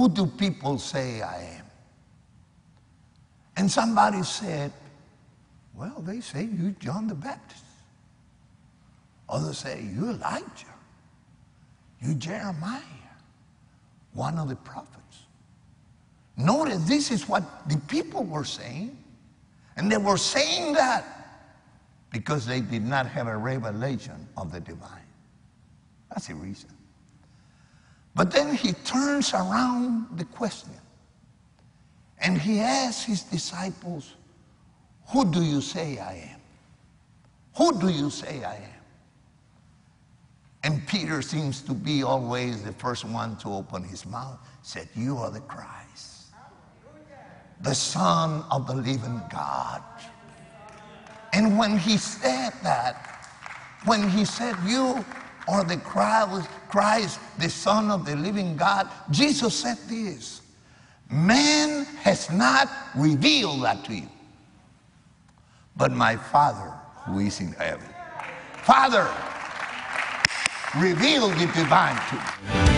who do people say I am? And somebody said, well, they say you're John the Baptist. Others say you're Elijah. You're Jeremiah, one of the prophets. Notice this is what the people were saying. And they were saying that because they did not have a revelation of the divine. That's the reason. But then he turns around the question and he asks his disciples, who do you say I am? Who do you say I am? And Peter seems to be always the first one to open his mouth, said, you are the Christ, the Son of the living God. And when he said that, when he said, you are the Christ, the Son of the living God, Jesus said this, man has not revealed that to you, but my Father who is in heaven. Father, reveal the divine to you.